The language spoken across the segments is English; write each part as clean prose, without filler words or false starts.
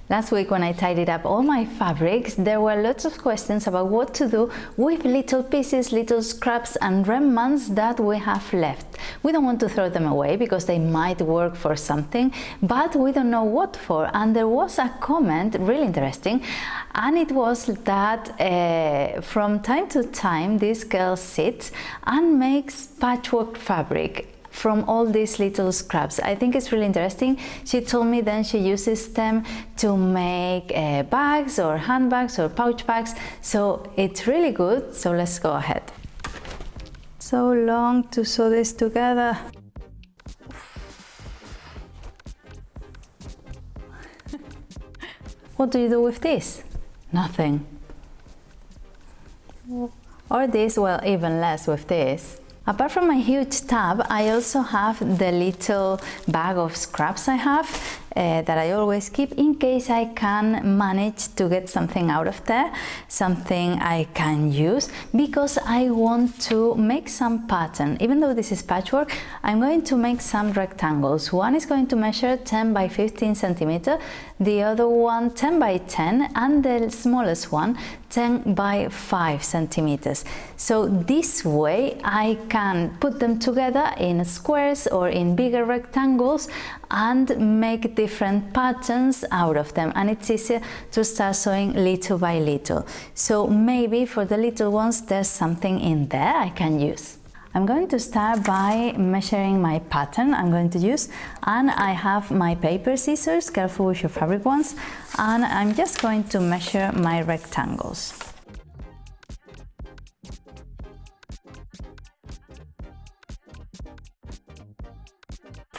Last week when I tidied up all my fabrics, there were lots of questions about what to do with little pieces, little scraps and remnants that we have left. We don't want to throw them away because they might work for something, but we don't know what for. And there was a comment, really interesting, and it was that from time to time this girl sits and makes patchwork fabric from all these little scraps. I think it's really interesting. She told me then she uses them to make bags or handbags or pouch bags, so it's really good. So let's go ahead. So long to sew this together. What do you do with this? Nothing. Or this, well, even less with this. Apart from my huge tub, I also have the little bag of scraps I have that I always keep in case I can manage to get something out of there, something I can use, because I want to make some pattern. Even though this is patchwork, I'm going to make some rectangles. One is going to measure 10 by 15 centimeter, the other one 10 by 10, and the smallest one 10 by 5 centimeters. So this way I can put them together in squares or in bigger rectangles and make different patterns out of them, and it's easier to start sewing little by little. So maybe for the little ones there's something in there I can use. I'm going to start by measuring my pattern I'm going to use, and I have my paper scissors, careful with your fabric ones, and I'm just going to measure my rectangles.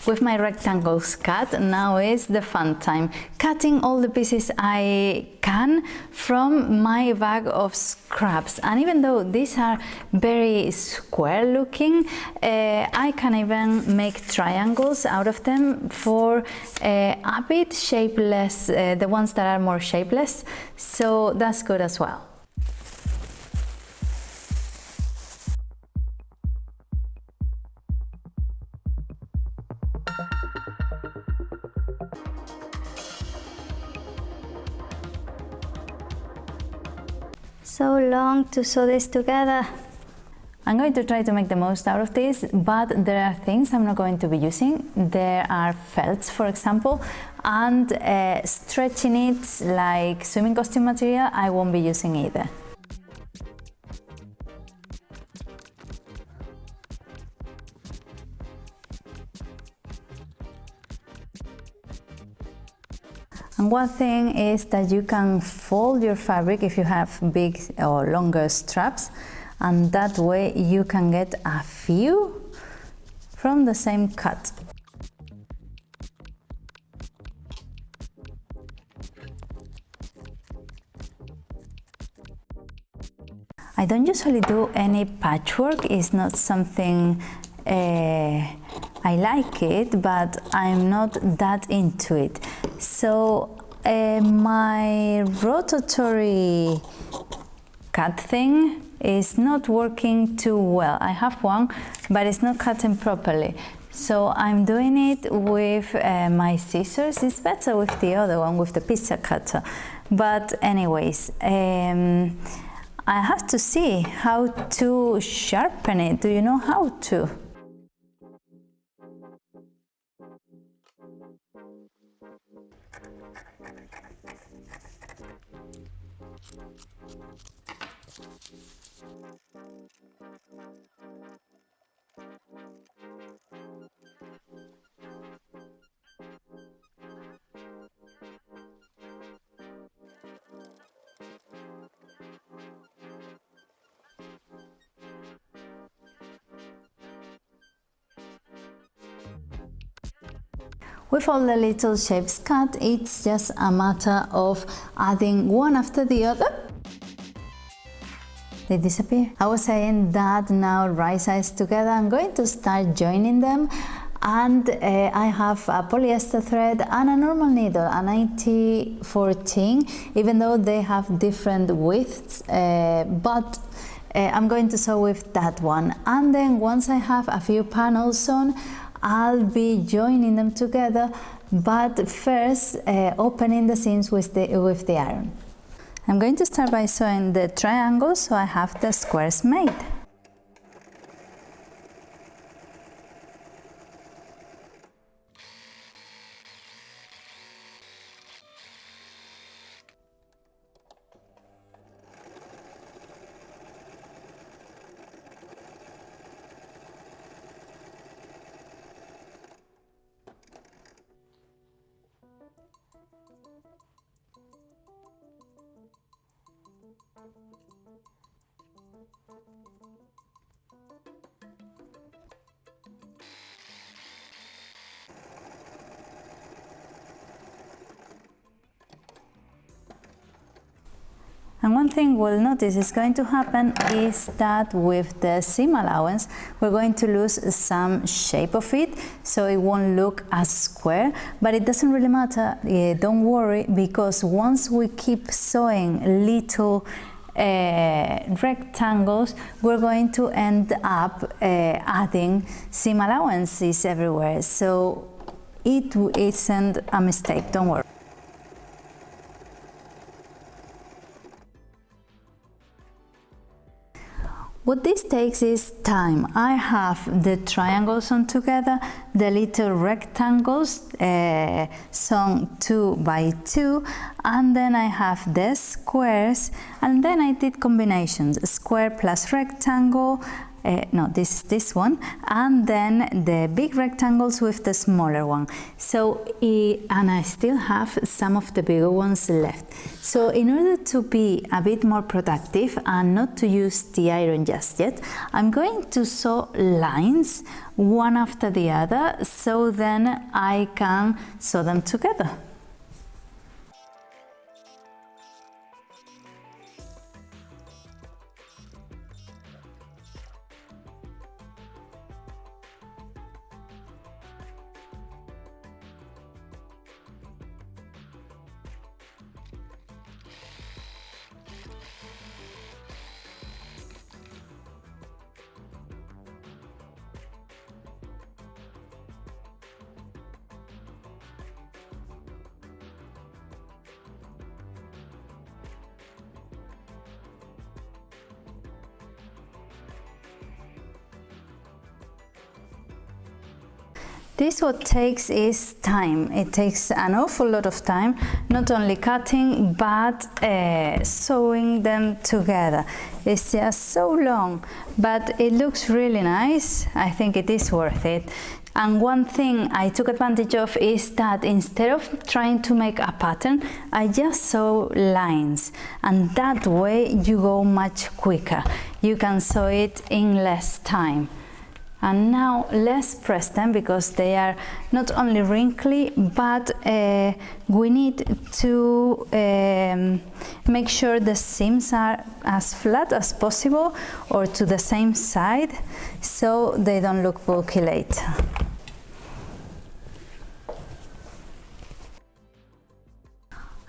With my rectangles cut, now is the fun time. Cutting all the pieces I can from my bag of scraps. And even though these are very square looking, I can even make triangles out of them for a bit shapeless, the ones that are more shapeless. So that's good as well. So long to sew this together. I'm going to try to make the most out of this, but there are things I'm not going to be using. There are felts, for example, and stretchy knits like swimming costume material I won't be using either. And one thing is that you can fold your fabric if you have big or longer straps, and that way you can get a few from the same cut. I don't usually do any patchwork, it's not something I like it, but I'm not that into it. So my rotatory cut thing is not working too well. I have one, but it's not cutting properly. So I'm doing it with my scissors. It's better with the other one, with the pizza cutter. But anyways, I have to see how to sharpen it. Do you know how to? With all the little shapes cut, it's just a matter of adding one after the other. They disappear. I was saying that now right sides together, I'm going to start joining them, and I have a polyester thread and a normal needle, a 9014, even though they have different widths, but I'm going to sew with that one. And then once I have a few panels on, I'll be joining them together, but first opening the seams with the iron. I'm going to start by sewing the triangles so I have the squares made. And one thing we'll notice is going to happen is that with the seam allowance, we're going to lose some shape of it, so it won't look as square, but it doesn't really matter, don't worry, because once we keep sewing little rectangles, we're going to end up adding seam allowances everywhere, so it isn't a mistake, don't worry. What this takes is time. I have the triangles on together, the little rectangles sewn 2 by 2, and then I have the squares, and then I did combinations, square plus rectangle, no, this one, and then the big rectangles with the smaller one. So, and I still have some of the bigger ones left. So in order to be a bit more productive and not to use the iron just yet, I'm going to sew lines one after the other, so then I can sew them together. This what takes is time. It takes an awful lot of time, not only cutting but sewing them together. It's just so long, but it looks really nice. I think it is worth it. And one thing I took advantage of is that instead of trying to make a pattern, I just sew lines, and that way you go much quicker. You can sew it in less time. And now let's press them, because they are not only wrinkly, but we need to make sure the seams are as flat as possible or to the same side, so they don't look bulky later.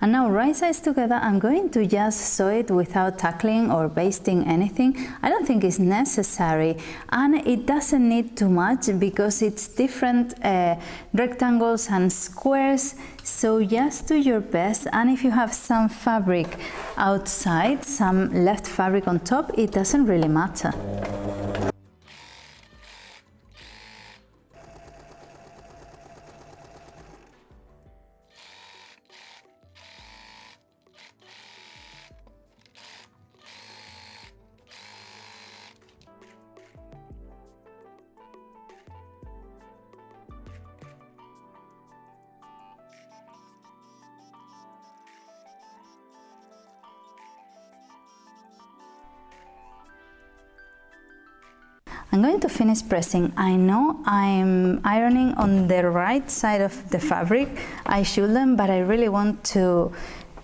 And now right sides together, I'm going to just sew it without tackling or basting anything. I don't think it's necessary, and it doesn't need too much because it's different rectangles and squares, so just do your best. And if you have some fabric outside, some left fabric on top, it doesn't really matter. I'm going to finish pressing. I know I'm ironing on the right side of the fabric. I shouldn't, but I really want to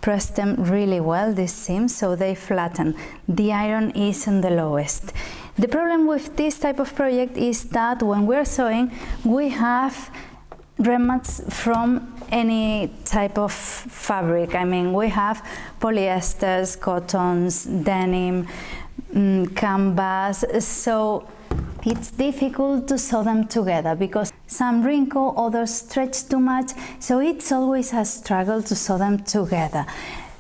press them really well, these seams, so they flatten. The iron is on the lowest. The problem with this type of project is that when we're sewing, we have remnants from any type of fabric. I mean, we have polyesters, cottons, denim, canvas, so it's difficult to sew them together because some wrinkle, others stretch too much, so it's always a struggle to sew them together.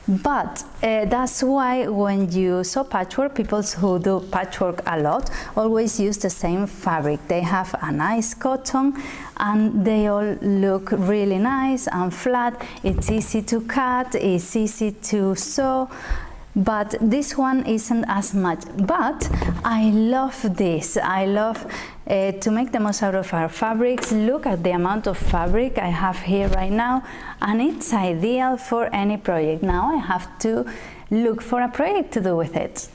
But that's why when you sew patchwork, people who do patchwork a lot always use the same fabric. They have a nice cotton and they all look really nice and flat. It's easy to cut, it's easy to sew. But this one isn't as much. But I love this. I love to make the most out of our fabrics. Look at the amount of fabric I have here right now, and it's ideal for any project. Now I have to look for a project to do with it.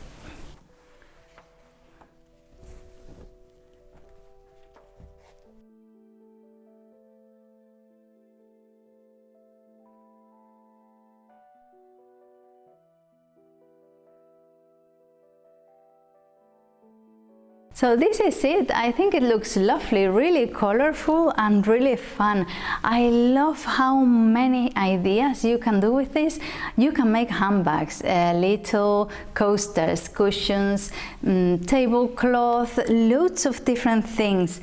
So this is it. I think it looks lovely, really colorful and really fun. I love how many ideas you can do with this. You can make handbags, little coasters, cushions, tablecloth, loads of different things.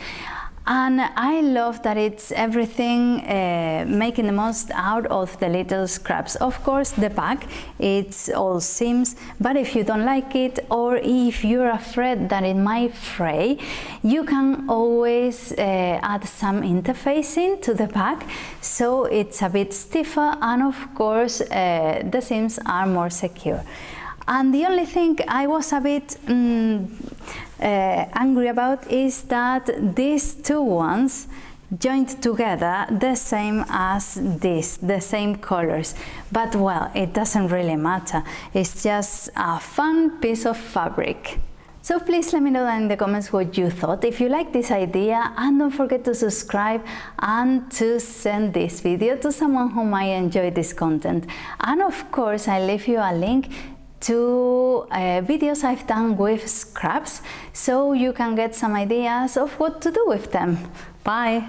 And I love that it's everything making the most out of the little scraps. Of course, the back, it's all seams, but if you don't like it, or if you're afraid that it might fray, you can always add some interfacing to the back, so it's a bit stiffer, and of course, the seams are more secure. And the only thing I was a bit angry about is that these two ones joined together the same as this, the same colors. But well, it doesn't really matter. It's just a fun piece of fabric. So please let me know in the comments what you thought, if you like this idea, and don't forget to subscribe and to send this video to someone who might enjoy this content. And of course, I leave you a link to videos I've done with scraps, so you can get some ideas of what to do with them. Bye!